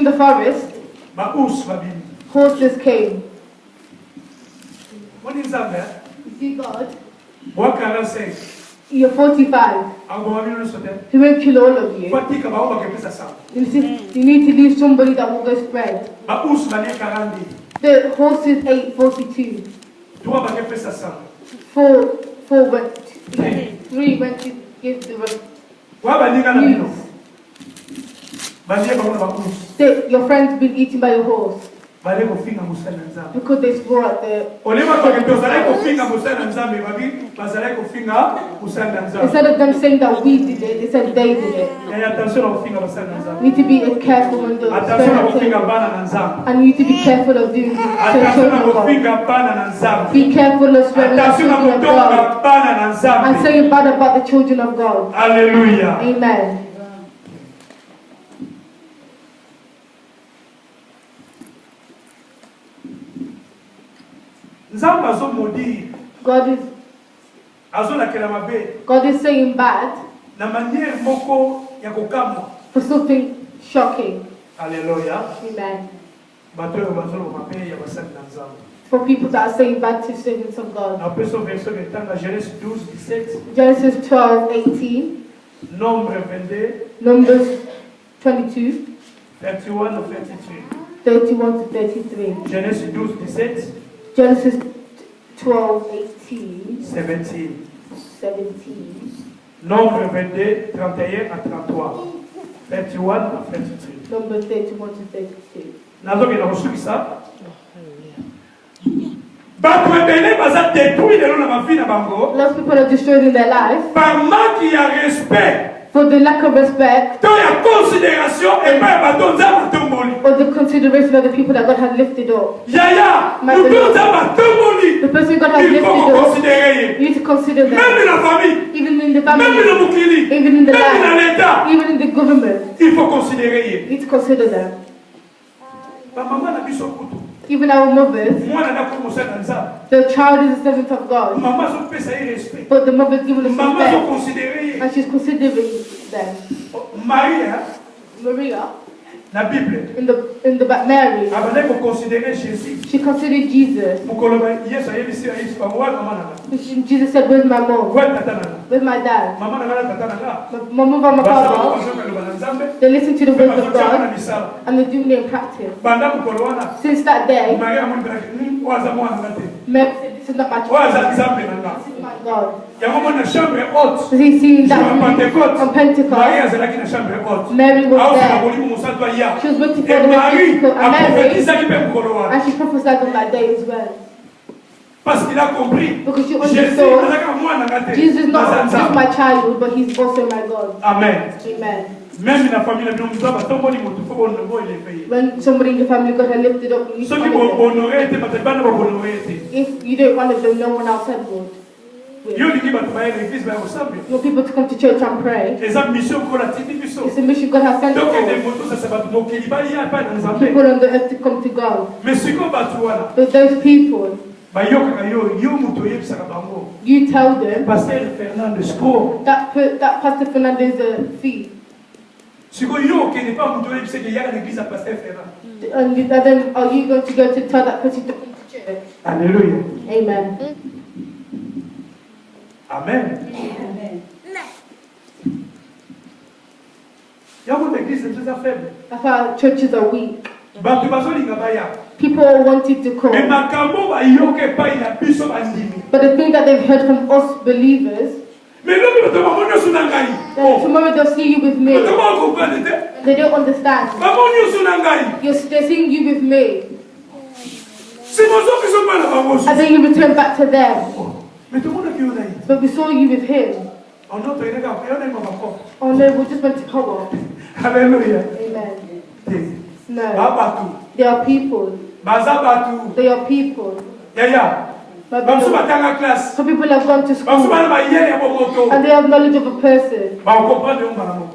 the forest, horses came. You see God? You're 45. He won't kill all of you. You need to leave somebody that will go spread. The horses ate 42. 3 went to give the news. Your friend's been eaten by a horse. Because they swore at the... Instead of them saying that we did it, they said they did it. You need to be careful when they're and you need to be careful of doing this. Be careful of swearing the children of God and saying bad about the children of God. Hallelujah. Amen. God is saying bad for something shocking. Hallelujah. Amen. For people that are saying bad to servants of God. Genesis 12:18. Numbers 22. 31 ou 33. 31 to 33. Genesis 12:17. Genesis 12:18. 17. Nombre 22, 31 à 33. 31 à 33. Number 31 to 32. Nazo kena kosuki ça. Bato ebele baza détruit lelo na mafi na bango. Lots of people are destroyed in their life. Par manque ya respect. For the lack of respect. Or the consideration of the people that God has lifted up. The person God has lifted up. You need to consider them. Even in the family. Even in the land. Even in the government. You need to consider them. Even our mothers. The child is a servant of God. But the mother is given a respect. And she's considering them. Maria. La Bible. In the Mary. She considered Jesus. Jesus said, "Where's my mom? Where's my dad? My mom and my father." They listen to the words of God and they do it in practice. Since that day, Mary said, "This is not my child. This is my God." So he's seen that on Pentecost. Mary was there. She was waiting for the Pentecost. And she prophesied on that day as well. Because she understood Jesus is not just my child, but he's also my God. Amen. Amen. Même in la famille, when somebody in the family got her lifted up, you if you don't want to do, no one else would. You want people to come to church and pray. It's a mission God has sent us. People on the earth to come to God. But those people, you tell them that Pastor Fernandez is a thief. And then are you going to go to tell that person to come to church? Hallelujah. Amen. Amen. Amen. That's why churches are weak. People wanted to come. But the thing that they've heard from us believers, tomorrow they'll see you with me. They don't understand. They're seeing you with me. And then you return back to them. But we saw you with him. Oh no, we just went to co-op. Hallelujah. Amen. No. They are people. They are people. Some people have gone to school and they have knowledge of a person.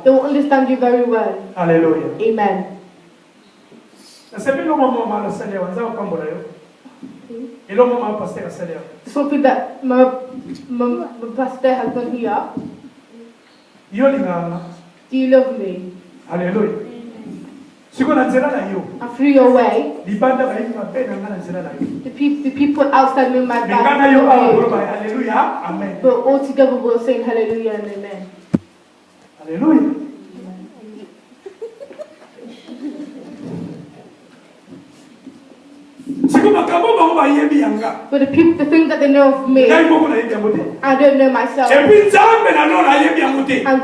They will understand you very well. Hallelujah. Amen. Something that my pastor has done here. Do you love me? Hallelujah. And through your way, the people outside me might bow. But all together we'll sing hallelujah and amen. Hallelujah. But the things that they know of me, I don't know myself. And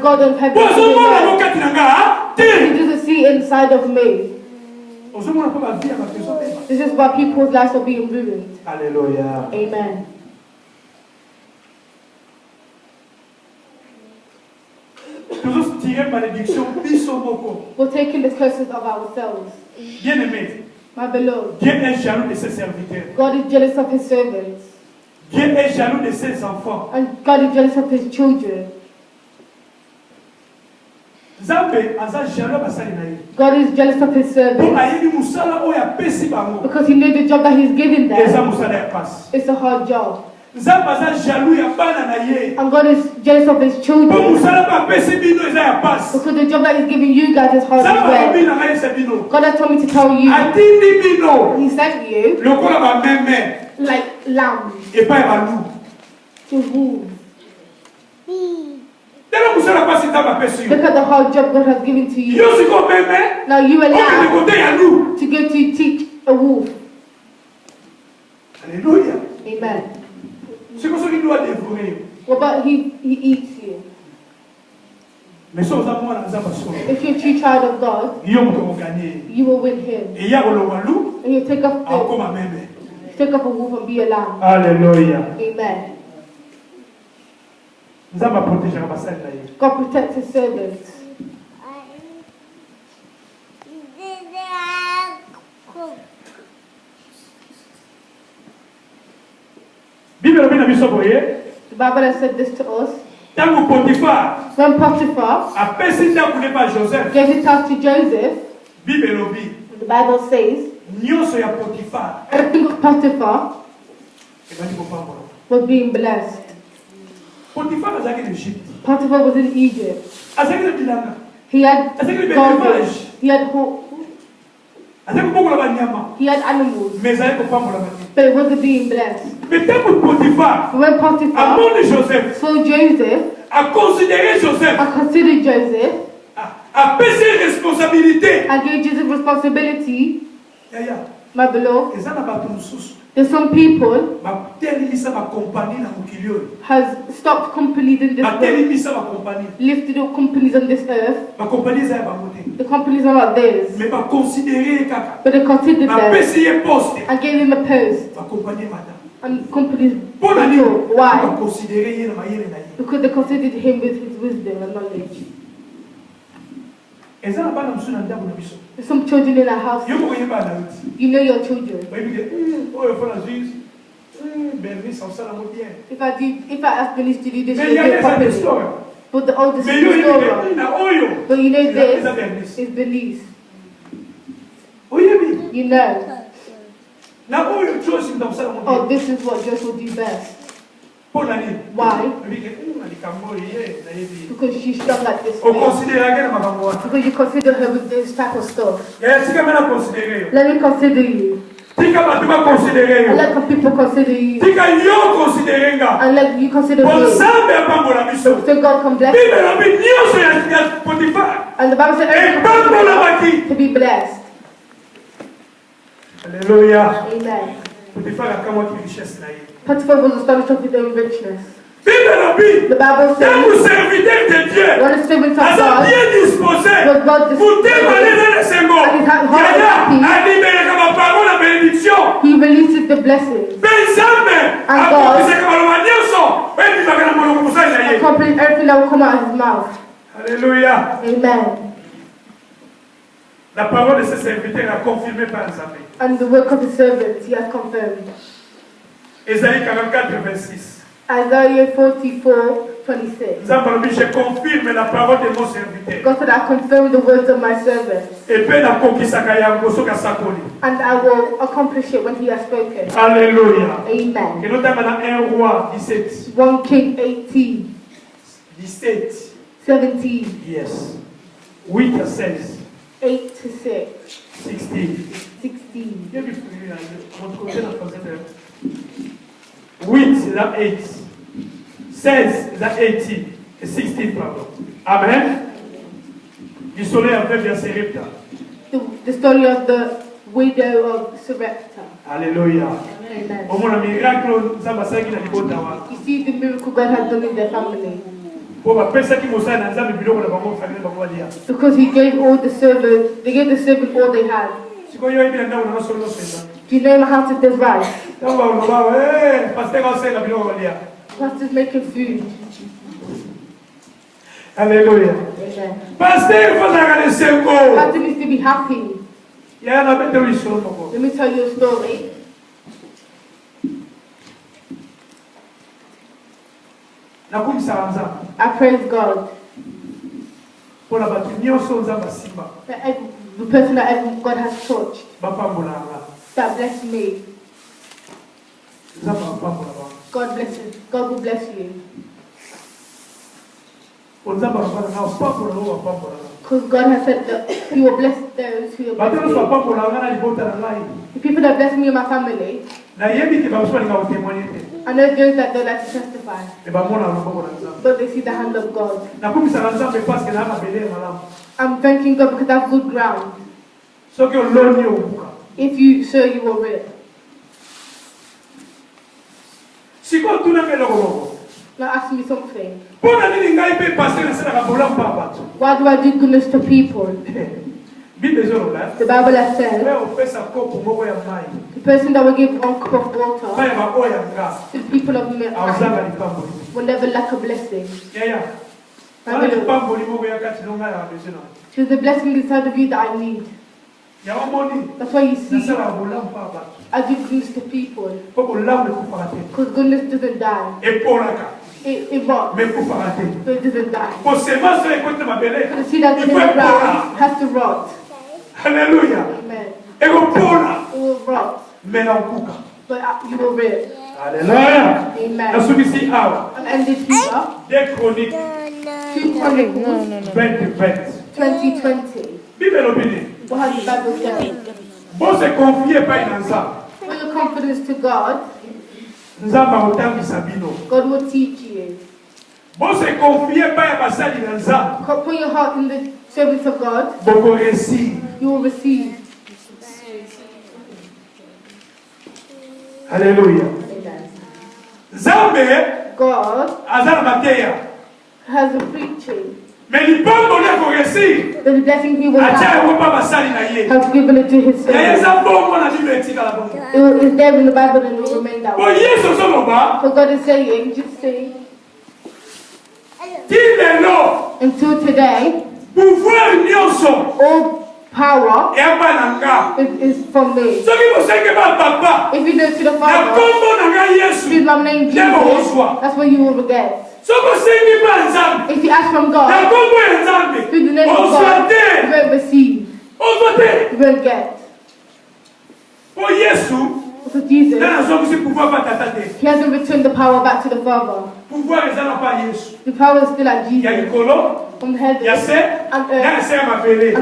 God in heaven, He doesn't see inside of me. This is why people's lives are being ruined. Hallelujah. Amen. We're taking the curses of ourselves. My beloved, Dieu est jaloux de ses serviteurs. God is jealous of His servants. Dieu est jaloux de ses enfants. And God is jealous of His children. God is jealous of His servants. Because He knows the job that He's given them. It's a hard job. And God is jealous of His children. Because the job that He's giving you guys is hard as well. God has told me to tell you. He sent you like lambs to wolves. Look at the hard job God has given to you. Now you are lamb to go to teach a wolf. Hallelujah. Amen. What about he eats you? If you're a true child of God, you will win him. And he'll take off a wolf and be a lamb. Hallelujah. Amen. God protects His servants. The Bible has said this to us. When Potiphar gave his house to Joseph, the Bible says everything of Potiphar was being blessed. Potiphar was in Egypt. He had garbage. He had animals. But it wasn't being blessed. When Potiphar saw Joseph, considered Joseph, and gave Joseph responsibility, my beloved, there's some people has stopped companies in this earth, lifted up companies on this earth. The companies are not theirs, but they considered them and gave him a post. And companies, why? Because they considered him with his wisdom and knowledge. There's some children in our house. You know your children. If I ask Bernice to do this, she'll do it properly. But the oldest is the storer. But you know this is Bernice. You know. Oh, this is what Josh will do best. Why? Because she's strong at this way. Because you consider her with this type of stuff. Let me consider you. And let people consider you. And let you consider me. So God can bless you. And the Bible says everything to be blessed. Hallelujah. Amen. Potiphar was astonished of his own richness. The Bible says when the servants of God disposed and his heart happy, he releases the blessings. And God accomplishes everything that will come out of his mouth. Hallelujah. Amen. La parole de ses serviteurs a confirmé par Nzambe. And the work of his servants he has confirmed. Ésaïe 44, 26. Isaiah 44:26. Je confirme la parole de mon serviteur. God said, I confirm the words of my servant. And I will accomplish it when he has spoken. Alléluia. Amen. Et notamment dans 1 Roi 17. 1 King 18. 17. 17. Yes. 8 à 16. 8 to 6. 16. 16. 8 c'est la 8. 16 c'est la 18. Et 16 pardon. Amen. Du soleil avec la Sarepta. The story of the widow of Sarepta. Alléluia. Amen. You see the miracle God has done in their family. Because he gave all the servants, they gave the servant all they had. Do you know how to does rice? Pastor's making food. Alléluia. Pasteur, Pastor needs to be happy. Let me tell you a story. I praise God for the person that God has touched, that blessed me. God bless you. God will bless you. Because God has said that He will bless those who are blessed me. The people that bless me and my family, I know those that don't like to testify, but they see the hand of God. I'm thanking God because that's good ground. If you sow, you will reap. Now ask me something. Why do I do goodness to people? The Bible has said the person that will give 1 cup of water to the people of milk will never lack a blessing. There's a blessing inside of you that I need. That's why you see I do goodness to people. Because goodness doesn't die. It rots, so it doesn't die. The seed that's in the ground has to rot. Hallelujah. Amen. It will rot. But you will reap. Hallelujah. Amen. I'm ended here. 2 Chronicles 20:20. What has the Bible said? Put your confidence to God. God will teach you. Put your heart in the service of God. You will receive. Hallelujah. God has a preaching. But the blessing he will have has given it to his servant. It is there in the Bible and it will remain that way. So God is saying, just say, until today, all power is from me. If you know to the Father, through my name Jesus, that's what you will get. If you ask from God, through the name of God, you won't receive. You won't get. Because Jesus, he hasn't returned the power back to the Father. The power is still at Jesus. From heaven and earth and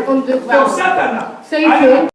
on the ground. Satan